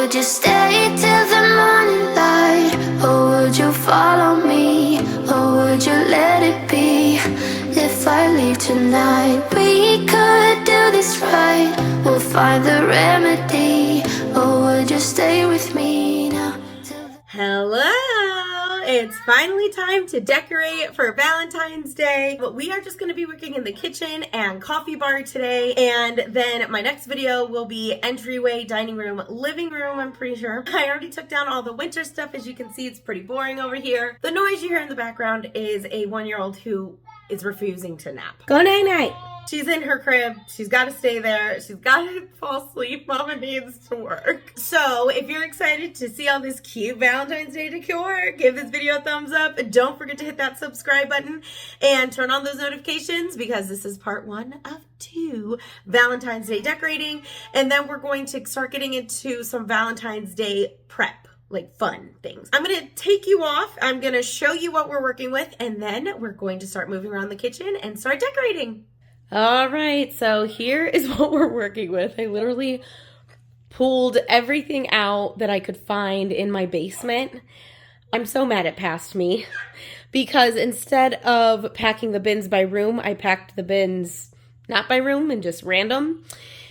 would you stay till the morning light? Or would you follow me? Or would you let it be? If I leave tonight, we could do this right. We'll find the remedy. Or would you stay with me now? Hello! It's finally time to decorate for Valentine's Day. But we are just going to be working in the kitchen and coffee bar today. And then my next video will be entryway, dining room, living room, I'm pretty sure. I already took down all the winter stuff. As you can see, it's pretty boring over here. The noise you hear in the background is a 1-year-old who is refusing to nap. Go night-night! She's in her crib. She's got to stay there. She's got to fall asleep. Mama needs to work. So if you're excited to see all this cute Valentine's Day decor, give this video a thumbs up. Don't forget to hit that subscribe button and turn on those notifications because this is part 1 of 2 Valentine's Day decorating. And then we're going to start getting into some Valentine's Day prep, like fun things. I'm going to take you off. I'm going to show you what we're working with, and then we're going to start moving around the kitchen and start decorating. All right, so here is what we're working with. I literally pulled everything out that I could find in my basement. I'm so mad at past me because instead of packing the bins by room, I packed the bins not by room and just random.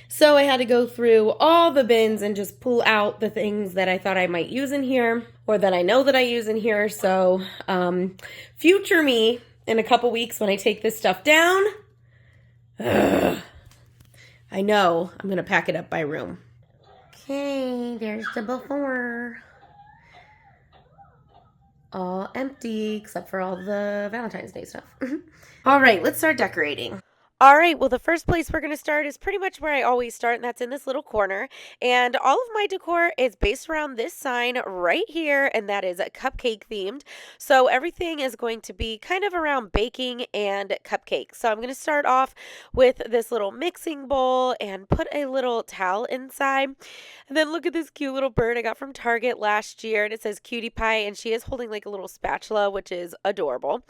So I had to go through all the bins and just pull out the things that I thought I might use in here or that I know that I use in here. So future me in a couple weeks when I take this stuff down, I know I'm going to pack it up by room. Okay, there's the before. All empty except for all the Valentine's Day stuff. All right, let's start decorating. All right, well, the first place we're going to start is pretty much where I always start, and that's in this little corner. And all of my decor is based around this sign right here, and that is cupcake themed. So everything is going to be kind of around baking and cupcakes. So I'm going to start off with this little mixing bowl and put a little towel inside. And then look at this cute little bird I got from Target last year, and it says Cutie Pie, and she is holding like a little spatula, which is adorable.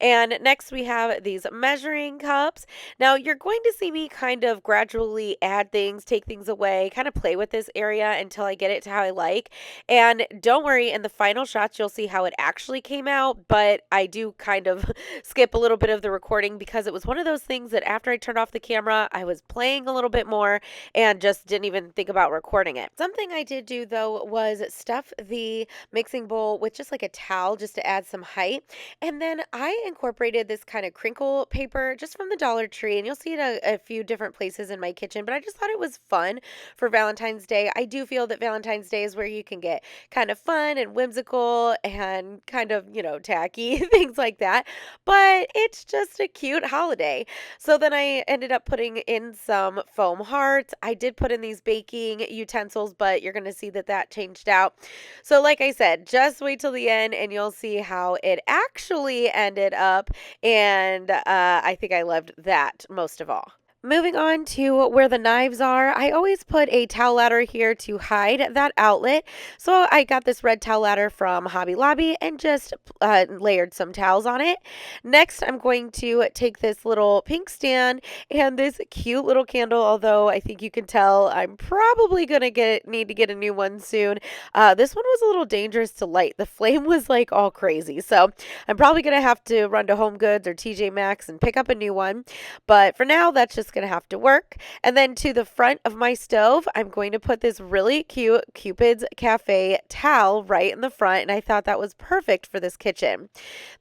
And next we have these measuring cups. Now, you're going to see me kind of gradually add things, take things away, kind of play with this area until I get it to how I like. And don't worry, in the final shots, you'll see how it actually came out, but I do kind of skip a little bit of the recording because it was one of those things that after I turned off the camera, I was playing a little bit more and just didn't even think about recording it. Something I did do, though, was stuff the mixing bowl with just like a towel just to add some height. And then I incorporated this kind of crinkle paper just from the Dollar Tree. And you'll see it a few different places in my kitchen, but I just thought it was fun for Valentine's Day. I do feel that Valentine's Day is where you can get kind of fun and whimsical and kind of, tacky, things like that, but it's just a cute holiday. So then I ended up putting in some foam hearts. I did put in these baking utensils, but you're going to see that changed out. So like I said, just wait till the end and you'll see how it actually ended up, and I think I loved that most of all. Moving on to where the knives are, I always put a towel ladder here to hide that outlet. So I got this red towel ladder from Hobby Lobby and just layered some towels on it. Next, I'm going to take this little pink stand and this cute little candle, although I think you can tell I'm probably going to need to get a new one soon. This one was a little dangerous to light. The flame was like all crazy. So I'm probably going to have to run to Home Goods or TJ Maxx and pick up a new one. But for now, that's just going to have to work. And then to the front of my stove, I'm going to put this really cute Cupid's Cafe towel right in the front, and I thought that was perfect for this kitchen.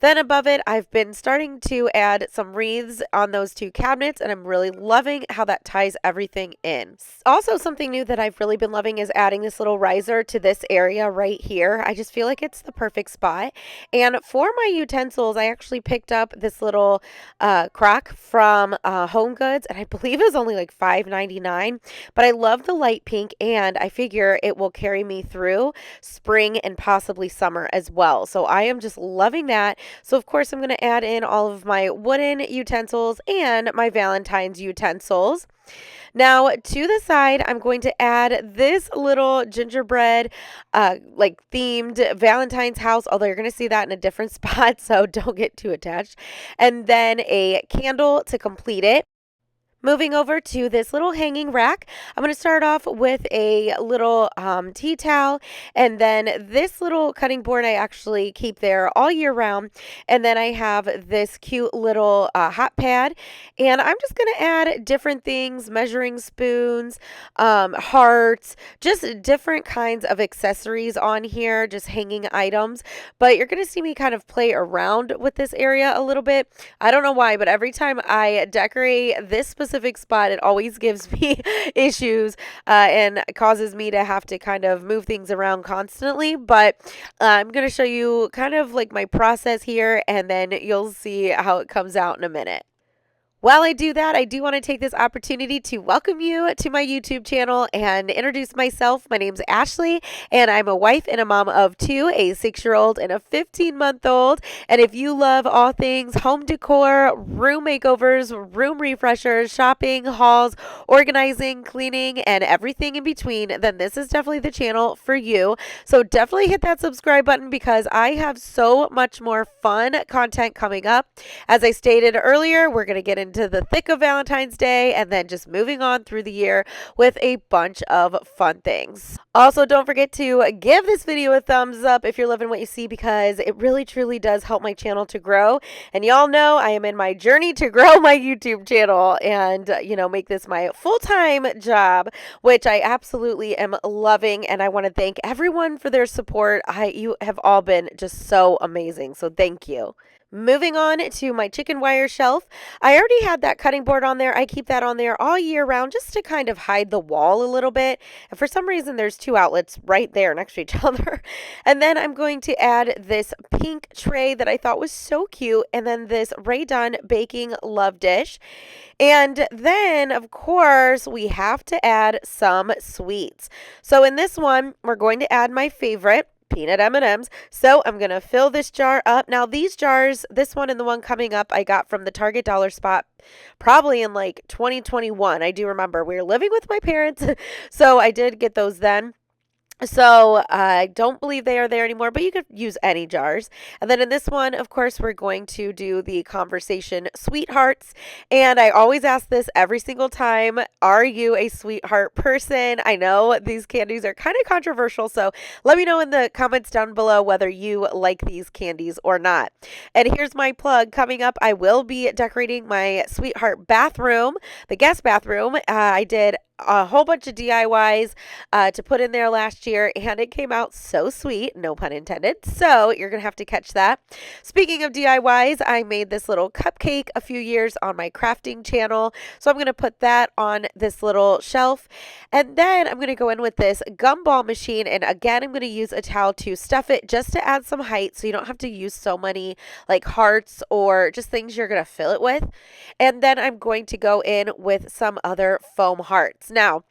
Then above it, I've been starting to add some wreaths on those 2 cabinets, and I'm really loving how that ties everything in. Also, something new that I've really been loving is adding this little riser to this area right here. I just feel like it's the perfect spot. And for my utensils, I actually picked up this little crock from Home Goods, and I believe it was only like $5.99, but I love the light pink, and I figure it will carry me through spring and possibly summer as well. So I am just loving that. So of course I'm going to add in all of my wooden utensils and my Valentine's utensils. Now to the side, I'm going to add this little gingerbread, like themed Valentine's house, although you're going to see that in a different spot, so don't get too attached. And then a candle to complete it. Moving over to this little hanging rack, I'm going to start off with a little tea towel, and then this little cutting board I actually keep there all year round. And then I have this cute little hot pad, and I'm just going to add different things, measuring spoons, hearts, just different kinds of accessories on here, just hanging items. But you're going to see me kind of play around with this area a little bit. I don't know why, but every time I decorate this specific spot, it always gives me issues and causes me to have to kind of move things around constantly. But I'm going to show you kind of like my process here, and then you'll see how it comes out in a minute. While I do that, I do want to take this opportunity to welcome you to my YouTube channel and introduce myself. My name's Ashley, and I'm a wife and a mom of two, a 6-year-old and a 15-month-old. And if you love all things home decor, room makeovers, room refreshers, shopping, hauls, organizing, cleaning, and everything in between, then this is definitely the channel for you. So definitely hit that subscribe button because I have so much more fun content coming up. As I stated earlier, we're going to get into the thick of Valentine's Day and then just moving on through the year with a bunch of fun things. Also, don't forget to give this video a thumbs up if you're loving what you see, because it really truly does help my channel to grow. And y'all know I am in my journey to grow my YouTube channel and, make this my full-time job, which I absolutely am loving. And I want to thank everyone for their support. You have all been just so amazing. So thank you. Moving on to my chicken wire shelf, I already had that cutting board on there. I keep that on there all year round just to kind of hide the wall a little bit. And for some reason, there's two outlets right there next to each other. And then I'm going to add this pink tray that I thought was so cute, and then this Rae Dunn baking love dish. And then, of course, we have to add some sweets. So in this one, we're going to add my favorite, peanut M&Ms. So I'm going to fill this jar up. Now these jars, this one and the one coming up, I got from the Target dollar spot probably in like 2021. I do remember we were living with my parents. So I did get those then. So I don't believe they are there anymore, but you could use any jars. And then in this one, of course, we're going to do the conversation sweethearts. And I always ask this every single time. Are you a sweetheart person? I know these candies are kind of controversial, so let me know in the comments down below whether you like these candies or not. And here's my plug. Coming up, I will be decorating my sweetheart bathroom, the guest bathroom. I did a whole bunch of DIYs to put in there last year, and it came out so sweet, no pun intended. So you're gonna have to catch that. Speaking of DIYs, I made this little cupcake a few years on my crafting channel, so I'm gonna put that on this little shelf. And then I'm gonna go in with this gumball machine, and again I'm gonna use a towel to stuff it just to add some height so you don't have to use so many like hearts or just things you're gonna fill it with. And then I'm going to go in with some other foam hearts. Now,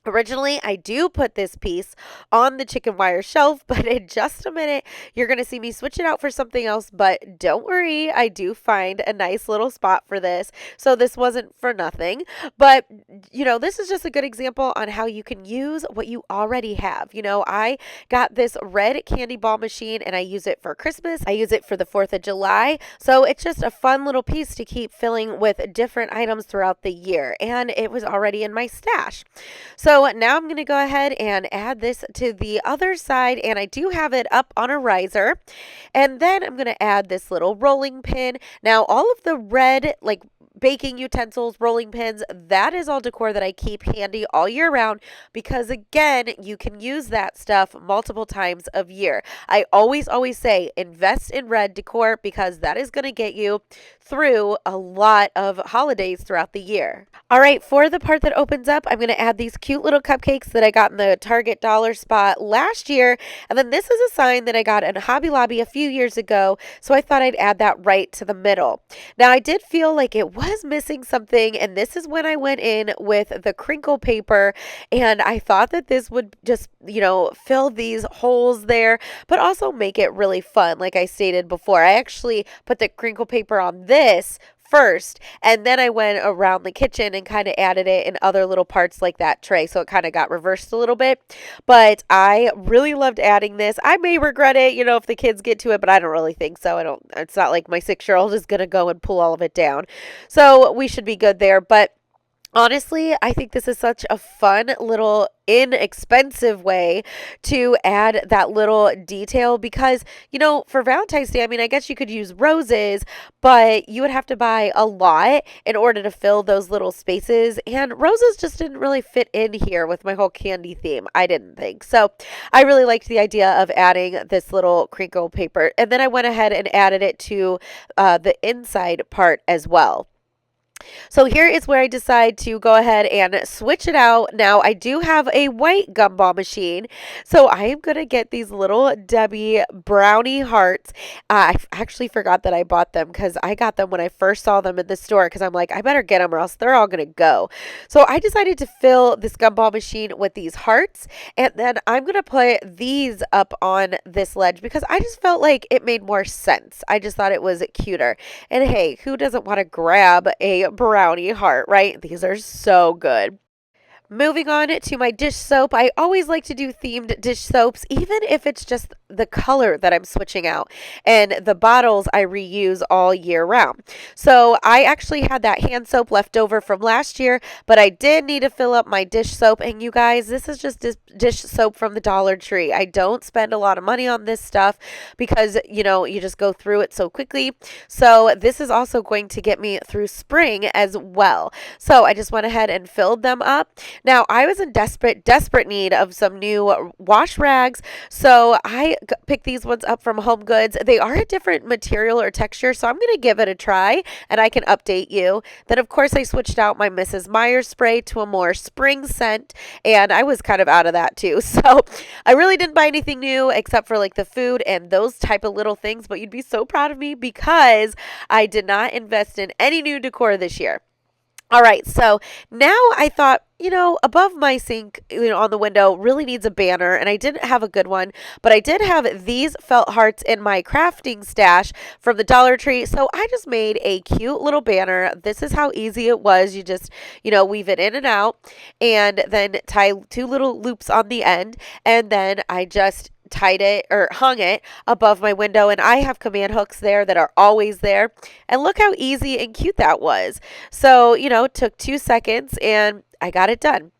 originally, I do put this piece on the chicken wire shelf, but in just a minute, you're going to see me switch it out for something else. But don't worry, I do find a nice little spot for this. So this wasn't for nothing. But, this is just a good example on how you can use what you already have. I got this red candy ball machine and I use it for Christmas. I use it for the 4th of July. So it's just a fun little piece to keep filling with different items throughout the year. And it was already in my stash. So now I'm going to go ahead and add this to the other side, and I do have it up on a riser. And then I'm going to add this little rolling pin. Now, all of the red, like baking utensils, rolling pins, that is all decor that I keep handy all year round because, again, you can use that stuff multiple times of year. I always say invest in red decor because that is going to get you through a lot of holidays throughout the year. All right, for the part that opens up, I'm going to add these cute little cupcakes that I got in the Target dollar spot last year. And then this is a sign that I got in Hobby Lobby a few years ago, so I thought I'd add that right to the middle. Now, I did feel like it was missing something, and this is when I went in with the crinkle paper, and I thought that this would just, fill these holes there, but also make it really fun. Like I stated before, I actually put the crinkle paper on this first, and then I went around the kitchen and kind of added it in other little parts like that tray, so it kind of got reversed a little bit. But I really loved adding this. I may regret it, if the kids get to it, but I don't really think so. It's not like my 6-year-old is gonna go and pull all of it down, so we should be good there. But Honestly, I think this is such a fun little inexpensive way to add that little detail because, for Valentine's Day, I mean, I guess you could use roses, but you would have to buy a lot in order to fill those little spaces. And roses just didn't really fit in here with my whole candy theme, I didn't think. So I really liked the idea of adding this little crinkle paper. And then I went ahead and added it to the inside part as well. So here is where I decide to go ahead and switch it out. Now I do have a white gumball machine, so I am going to get these little Debbie brownie hearts. I actually forgot that I bought them because I got them when I first saw them in the store because I'm like, I better get them or else they're all going to go. So I decided to fill this gumball machine with these hearts, and then I'm going to put these up on this ledge because I just felt like it made more sense. I just thought it was cuter. And hey, who doesn't want to grab a brownie heart, right? These are so good. Moving on to my dish soap, I always like to do themed dish soaps, even if it's just the color that I'm switching out. And the bottles I reuse all year round. So I actually had that hand soap left over from last year, but I did need to fill up my dish soap. And you guys, this is just dish soap from the Dollar Tree. I don't spend a lot of money on this stuff because, you just go through it so quickly. So this is also going to get me through spring as well. So I just went ahead and filled them up. Now, I was in desperate need of some new wash rags, so I picked these ones up from Home Goods. They are a different material or texture, so I'm going to give it a try, and I can update you. Then, of course, I switched out my Mrs. Meyer's spray to a more spring scent, and I was kind of out of that too. So I really didn't buy anything new except for like the food and those type of little things, but you'd be so proud of me because I did not invest in any new decor this year. All right, so now I thought, above my sink, on the window really needs a banner, and I didn't have a good one, but I did have these felt hearts in my crafting stash from the Dollar Tree, so I just made a cute little banner. This is how easy it was. You just, weave it in and out, and then tie 2 little loops on the end, and then I just tied it or hung it above my window, and I have command hooks there that are always there, and look how easy and cute that was. So it took 2 seconds and I got it done.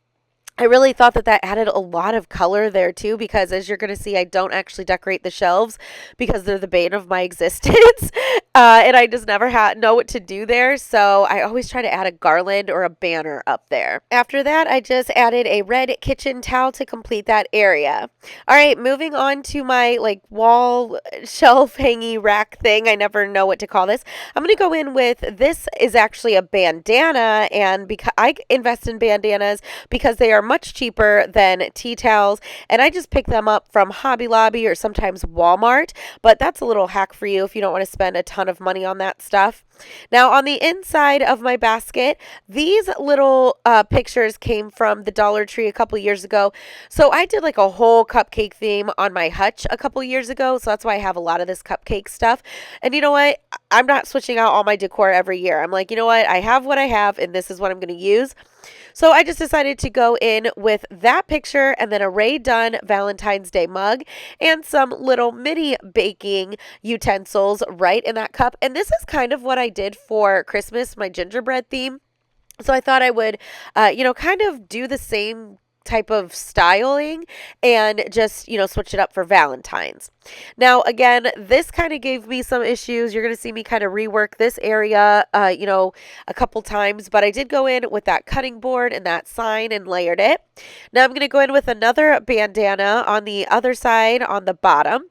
I really thought that added a lot of color there too, because as you're going to see, I don't actually decorate the shelves because they're the bane of my existence. And I just never know what to do there. So I always try to add a garland or a banner up there. After that, I just added a red kitchen towel to complete that area. All right, moving on to my wall shelf hangy rack thing. I never know what to call this. I'm going to go in with, this is actually a bandana, and because I invest in bandanas because they are much cheaper than tea towels, and I just pick them up from Hobby Lobby or sometimes Walmart, but that's a little hack for you if you don't want to spend a ton of money on that stuff. Now on the inside of my basket, these little pictures came from the Dollar Tree a couple years ago. So I did like a whole cupcake theme on my hutch a couple years ago, so that's why I have a lot of this cupcake stuff. And you know what? I'm not switching out all my decor every year. I'm like, you know what? I have what I have, and this is what I'm going to use. So I just decided to go in with that picture and then a Rae Dunn Valentine's Day mug and some little mini baking utensils right in that cup. And this is kind of what I did for Christmas, my gingerbread theme. So I thought I would, kind of do the same type of styling and just, switch it up for Valentine's. Now, again, this kind of gave me some issues. You're going to see me kind of rework this area, a couple times, but I did go in with that cutting board and that sign and layered it. Now I'm going to go in with another bandana on the other side on the bottom.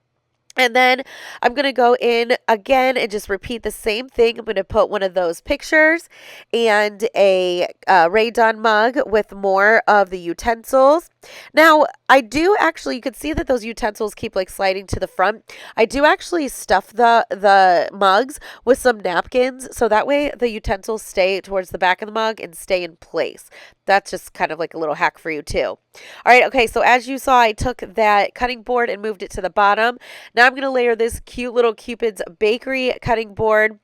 And then I'm going to go in again and just repeat the same thing. I'm going to put one of those pictures and a Rae Dunn mug with more of the utensils. Now, I do actually, you can see that those utensils keep sliding to the front. I do actually stuff the mugs with some napkins, so that way the utensils stay towards the back of the mug and stay in place. That's just kind of like a little hack for you too. All right, okay, so as you saw, I took that cutting board and moved it to the bottom. Now I'm going to layer this cute little Cupid's Bakery cutting board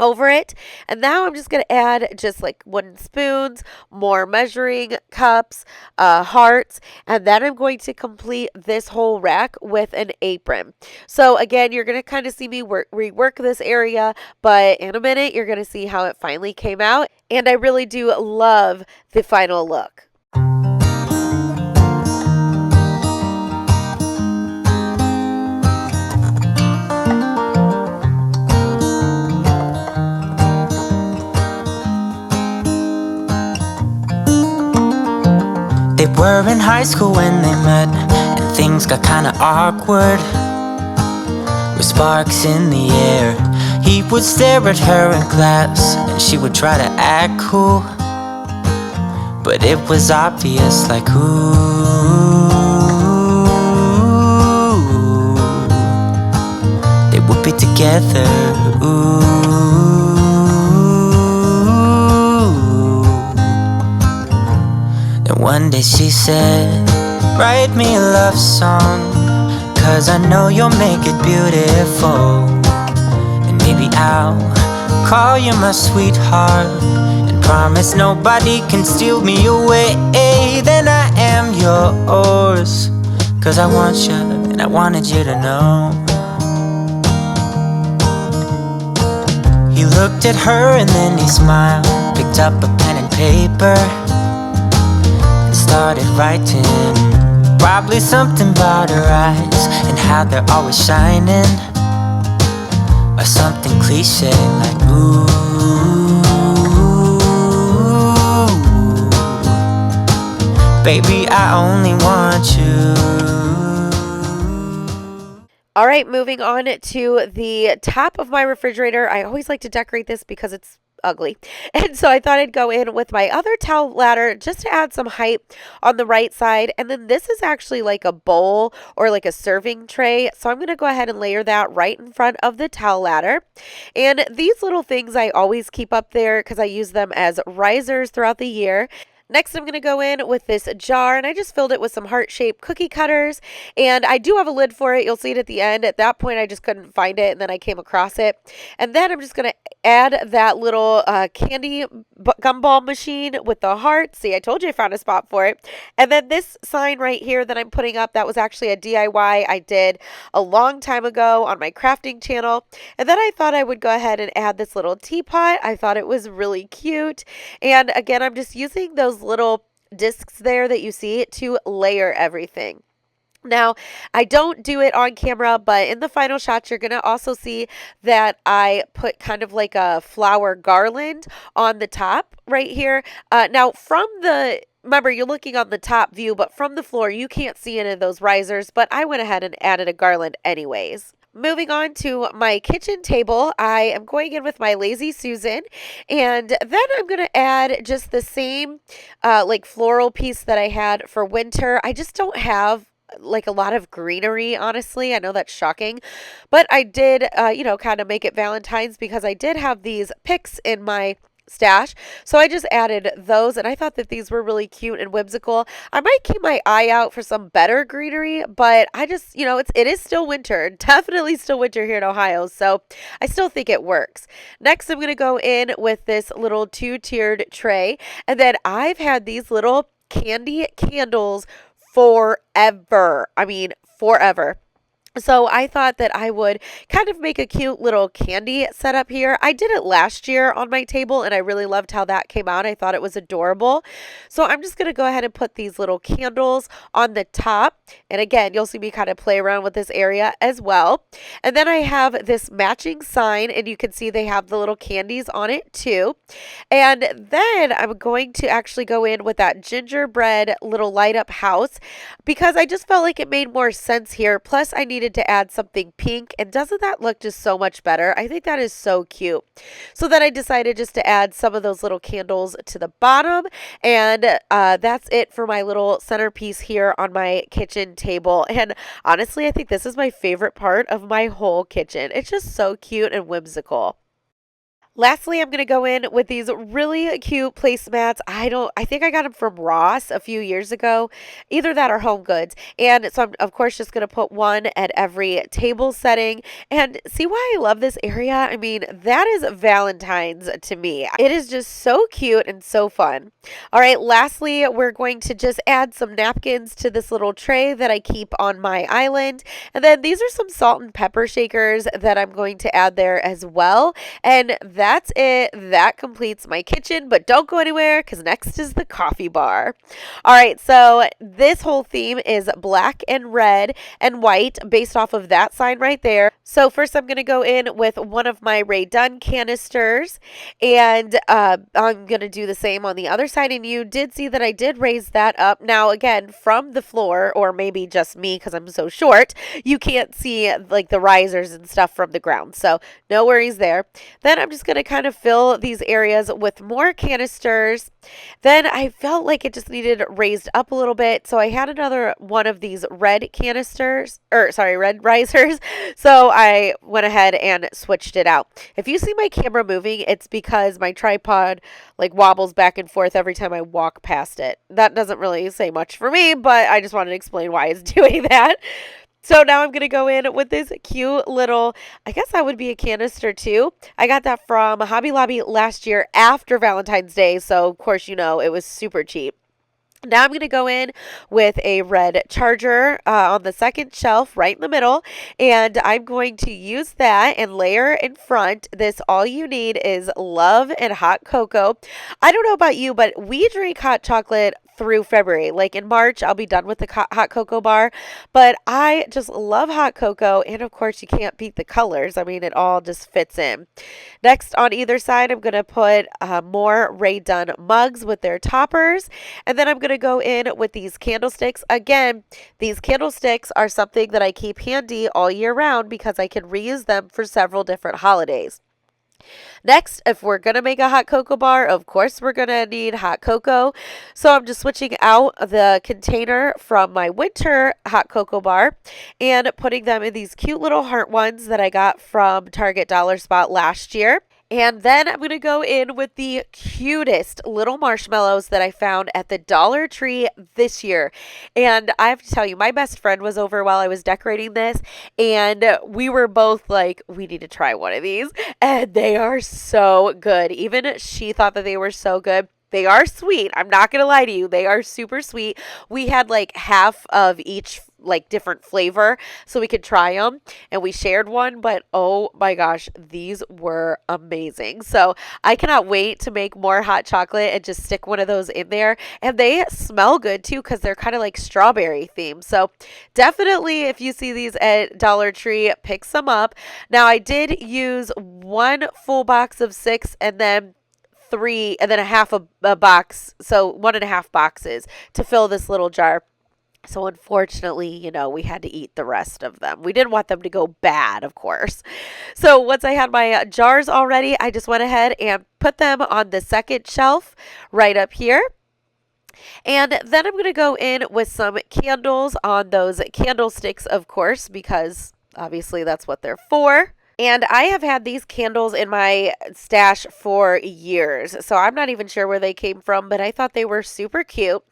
over it. And now I'm just going to add just like wooden spoons, more measuring cups, hearts, and then I'm going to complete this whole rack with an apron. So again, you're going to kind of see me rework this area, but in a minute, you're going to see how it finally came out. And I really do love the final look. They were in high school when they met, and things got kinda awkward. With sparks in the air, he would stare at her in class, and she would try to act cool. But it was obvious, like, ooh, they would be together, ooh. One day she said, write me a love song, 'cause I know you'll make it beautiful. And maybe I'll call you my sweetheart, and promise nobody can steal me away. Then I am yours, 'cause I want you, and I wanted you to know. He looked at her and then he smiled, picked up a pen and paper, started writing. Probably something about her eyes and how they're always shining, or something cliche like ooh. Baby, I only want you. All right, moving on to the top of my refrigerator. I always like to decorate this because it's ugly. And so I thought I'd go in with my other towel ladder just to add some height on the right side. And then this is actually like a bowl or like a serving tray. So I'm going to go ahead and layer that right in front of the towel ladder. And these little things I always keep up there because I use them as risers throughout the year. Next, I'm going to go in with this jar, and I just filled it with some heart-shaped cookie cutters, and I do have a lid for it. You'll see it at the end. At that point, I just couldn't find it, and then I came across it. And then I'm just going to add that little candy gumball machine with the heart. See, I told you I found a spot for it. And then this sign right here that I'm putting up, that was actually a DIY I did a long time ago on my crafting channel. And then I thought I would go ahead and add this little teapot. I thought it was really cute. And again, I'm just using those little discs there that you see to layer everything. Now, I don't do it on camera, but in the final shots, you're going to also see that I put kind of like a flower garland on the top right here. Now, remember, you're looking on the top view, but from the floor, you can't see any of those risers, but I went ahead and added a garland anyways. Moving on to my kitchen table, I am going in with my Lazy Susan, and then I'm going to add just the same like floral piece that I had for winter. I just don't have like a lot of greenery, honestly. I know that's shocking, but I did, kind of make it Valentine's because I did have these picks in my stash. So I just added those, and I thought that these were really cute and whimsical. I might keep my eye out for some better greenery, but I just, it is still winter. Definitely still winter here in Ohio, so I still think it works. Next, I'm going to go in with this little 2-tiered tray, and then I've had these little candy candles forever. I mean, forever. So I thought that I would kind of make a cute little candy setup here. I did it last year on my table, and I really loved how that came out. I thought it was adorable. So I'm just going to go ahead and put these little candles on the top. And again, you'll see me kind of play around with this area as well. And then I have this matching sign, and you can see they have the little candies on it too. And then I'm going to actually go in with that gingerbread little light up house because I just felt like it made more sense here. Plus, I needed to add something pink, and doesn't that look just so much better? I think that is so cute. So then I decided just to add some of those little candles to the bottom, and that's it for my little centerpiece here on my kitchen table. And honestly, I think this is my favorite part of my whole kitchen. It's just so cute and whimsical. Lastly, I'm going to go in with these really cute placemats. I think I got them from Ross a few years ago, either that or Home Goods. And so I'm, of course, just going to put one at every table setting. And see why I love this area? I mean, that is Valentine's to me. It is just so cute and so fun. All right, lastly, we're going to just add some napkins to this little tray that I keep on my island. And then these are some salt and pepper shakers that I'm going to add there as well. And that's it. That completes my kitchen, but don't go anywhere because next is the coffee bar. All right, so this whole theme is black and red and white based off of that sign right there. So first I'm going to go in with one of my Rae Dunn canisters, and I'm going to do the same on the other side. And you did see that I did raise that up. Now, again, from the floor, or maybe just me because I'm so short, you can't see like the risers and stuff from the ground. So no worries there. Then I'm just going to kind of fill these areas with more canisters. Then I felt like it just needed raised up a little bit. So I had another one of these red red risers. So I went ahead and switched it out. If you see my camera moving, it's because my tripod like wobbles back and forth every time I walk past it. That doesn't really say much for me, but I just wanted to explain why it's doing that. So now I'm going to go in with this cute little, I guess that would be a canister too. I got that from Hobby Lobby last year after Valentine's Day. So of course, you know, it was super cheap. Now I'm going to go in with a red charger on the second shelf right in the middle, and I'm going to use that and layer in front this all you need is love and hot cocoa. I don't know about you, but we drink hot chocolate through February. Like in March, I'll be done with the hot cocoa bar, but I just love hot cocoa, and of course you can't beat the colors. I mean, it all just fits in. Next, on either side, I'm going to put more Rae Dunn mugs with their toppers, and then I'm going to go in with these candlesticks. Again, these candlesticks are something that I keep handy all year round because I can reuse them for several different holidays. Next, if we're going to make a hot cocoa bar, of course we're going to need hot cocoa. So I'm just switching out the container from my winter hot cocoa bar and putting them in these cute little heart ones that I got from Target Dollar Spot last year. And then I'm going to go in with the cutest little marshmallows that I found at the Dollar Tree this year. And I have to tell you, my best friend was over while I was decorating this, and we were both like, we need to try one of these. And they are so good. Even she thought that they were so good. They are sweet. I'm not going to lie to you. They are super sweet. We had like half of each like different flavor so we could try them, and we shared one, but oh my gosh, these were amazing. So I cannot wait to make more hot chocolate and just stick one of those in there. And they smell good too because they're kind of like strawberry themed. So definitely if you see these at Dollar Tree, pick some up. Now I did use one full box of 6 and then 3 and then a half a box, so 1.5 boxes to fill this little jar. So unfortunately, you know, we had to eat the rest of them. We didn't want them to go bad, of course. So once I had my jars all ready, I just went ahead and put them on the second shelf right up here. And then I'm going to go in with some candles on those candlesticks, of course, because obviously that's what they're for. And I have had these candles in my stash for years, so I'm not even sure where they came from, but I thought they were super cute.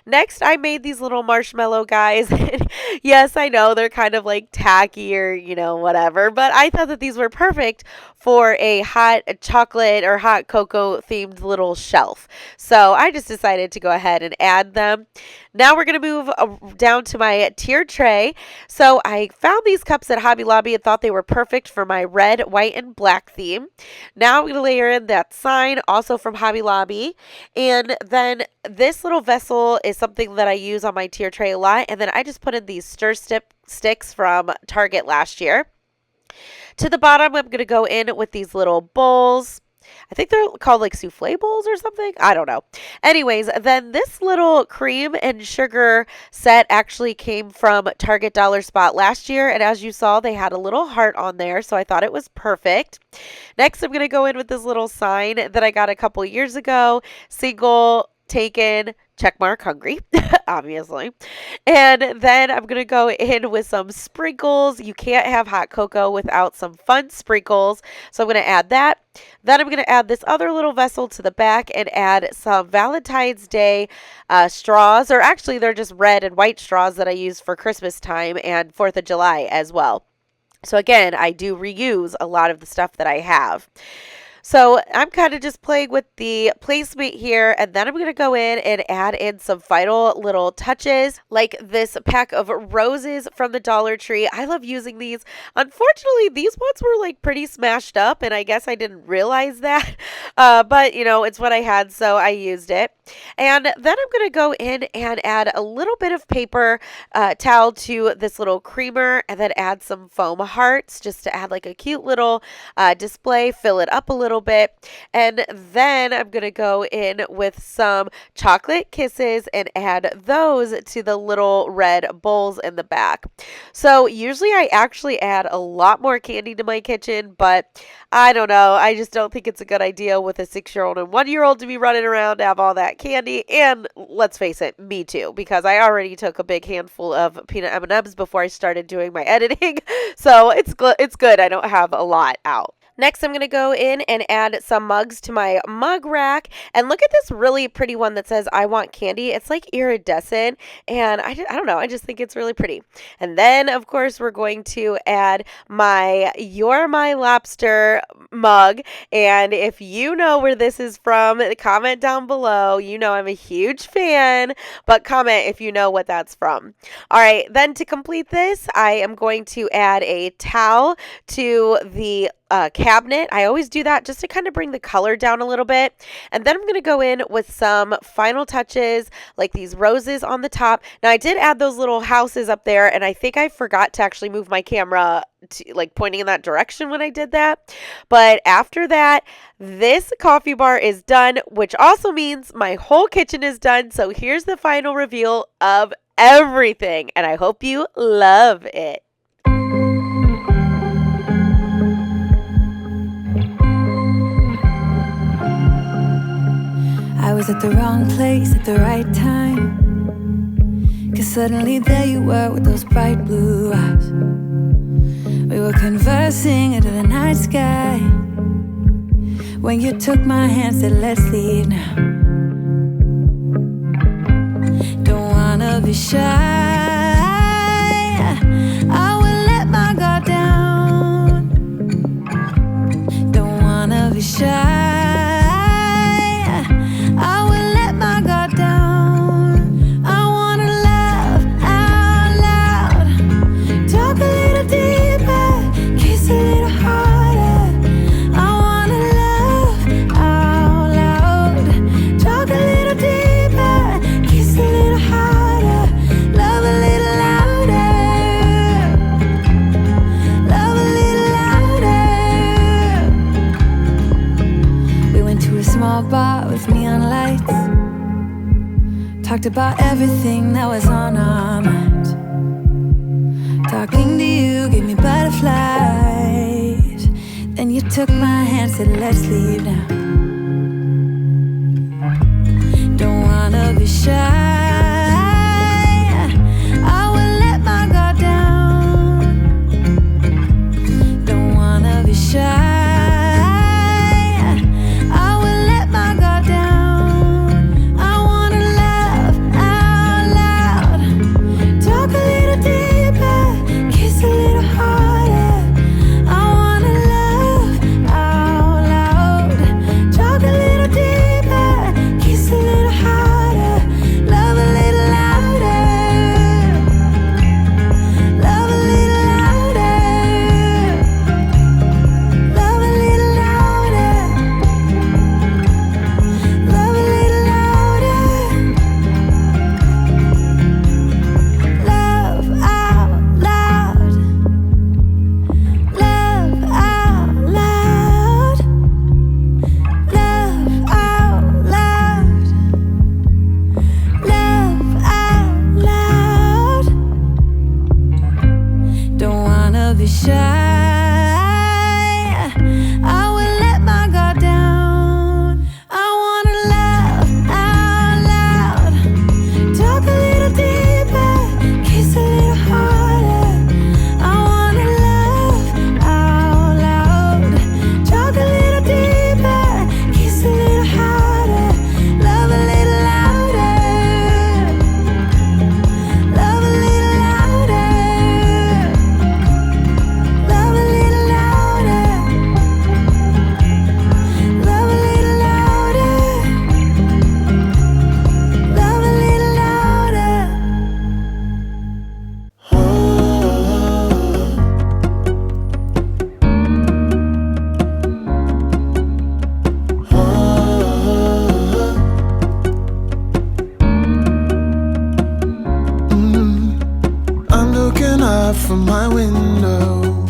Next, I made these little marshmallow guys. Yes, I know they're kind of like tacky or, you know, whatever, but I thought that these were perfect for a hot chocolate or hot cocoa themed little shelf. So I just decided to go ahead and add them. Now we're going to move down to my tiered tray. So I found these cups at Hobby Lobby and thought they were perfect for my red, white, and black theme. Now I'm going to layer in that sign, also from Hobby Lobby. And then this little vessel is something that I use on my tier tray a lot. And then I just put in these stir sticks from Target last year. To the bottom, I'm going to go in with these little bowls. I think they're called like souffle bowls or something. I don't know. Anyways, then this little cream and sugar set actually came from Target Dollar Spot last year. And as you saw, they had a little heart on there. So I thought it was perfect. Next, I'm going to go in with this little sign that I got a couple years ago. Single, taken, check mark, hungry, obviously. And then I'm going to go in with some sprinkles. You can't have hot cocoa without some fun sprinkles. So I'm going to add that. Then I'm going to add this other little vessel to the back and add some Valentine's Day straws, or actually they're just red and white straws that I use for Christmas time and 4th of July as well. So again, I do reuse a lot of the stuff that I have. So I'm kind of just playing with the placement here, and then I'm going to go in and add in some final little touches, like this pack of roses from the Dollar Tree. I love using these. Unfortunately, these ones were like pretty smashed up, and I guess I didn't realize that, but you know, it's what I had, so I used it. And then I'm going to go in and add a little bit of paper towel to this little creamer, and then add some foam hearts just to add like a cute little display, fill it up a little bit. And then I'm going to go in with some chocolate kisses and add those to the little red bowls in the back. So usually I actually add a lot more candy to my kitchen, but I don't know. I just don't think it's a good idea with a 6-year-old and 1-year-old to be running around to have all that candy. And let's face it, me too, because I already took a big handful of peanut M&Ms before I started doing my editing. So it's good. I don't have a lot out. Next, I'm going to go in and add some mugs to my mug rack. And look at this really pretty one that says, I want candy. It's like iridescent. And I don't know. I just think it's really pretty. And then, of course, we're going to add my You're My Lobster mug. And if you know where this is from, comment down below. You know I'm a huge fan. But comment if you know what that's from. All right. Then to complete this, I am going to add a towel to the cabinet. I always do that just to kind of bring the color down a little bit. And then I'm going to go in with some final touches like these roses on the top. Now I did add those little houses up there, and I think I forgot to actually move my camera to, like, pointing in that direction when I did that. But after that, this coffee bar is done, which also means my whole kitchen is done. So here's the final reveal of everything, and I hope you love it. I was at the wrong place at the right time, 'cause suddenly there you were with those bright blue eyes. We were conversing under the night sky, when you took my hand, said let's leave now. Don't wanna be shy, I will let my guard down. Don't wanna be shy, talked about everything that was on our minds. Talking to you gave me butterflies. Then you took my hand, said let's leave now. Don't wanna be shy, I will let my guard down. Don't wanna be shy, from my window.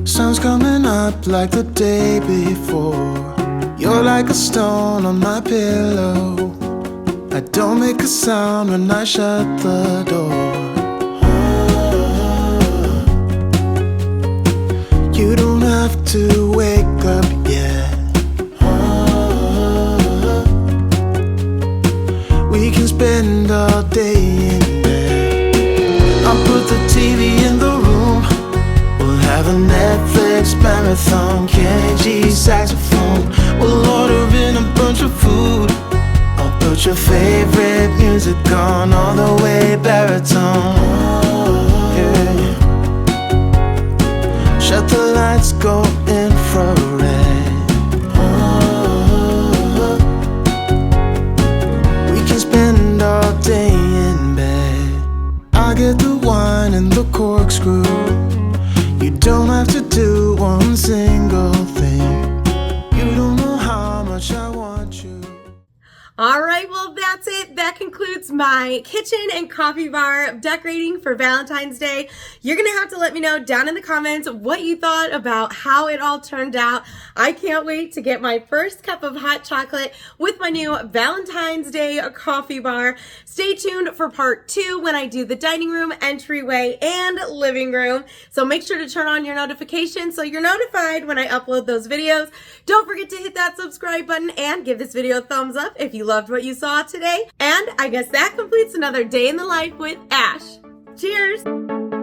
Sun's coming up like the day before. You're like a stone on my pillow. I don't make a sound when I shut the door. You don't have to wake up yet. We can spend all day in bed. I'll put the TV in the room. We'll have a Netflix marathon. Kenny G saxophone. We'll order in a bunch of food. I'll put your favorite music on all the way baritone. Yeah. Shut the lights, go infrared. We can spend all day in bed. I get the wine and the corkscrew. You don't have to do one single thing. You don't know how much I want you. All right, well, that's it. That concludes my kitchen and coffee bar decorating for Valentine's Day. You're going to have to let me know down in the comments what you thought about how it all turned out. I can't wait to get my first cup of hot chocolate with my new Valentine's Day coffee bar. Stay tuned for part 2 when I do the dining room, entryway, and living room. So make sure to turn on your notifications so you're notified when I upload those videos. Don't forget to hit that subscribe button and give this video a thumbs up if you loved what you saw today. And I guess that completes another day in the life with Ash. Cheers!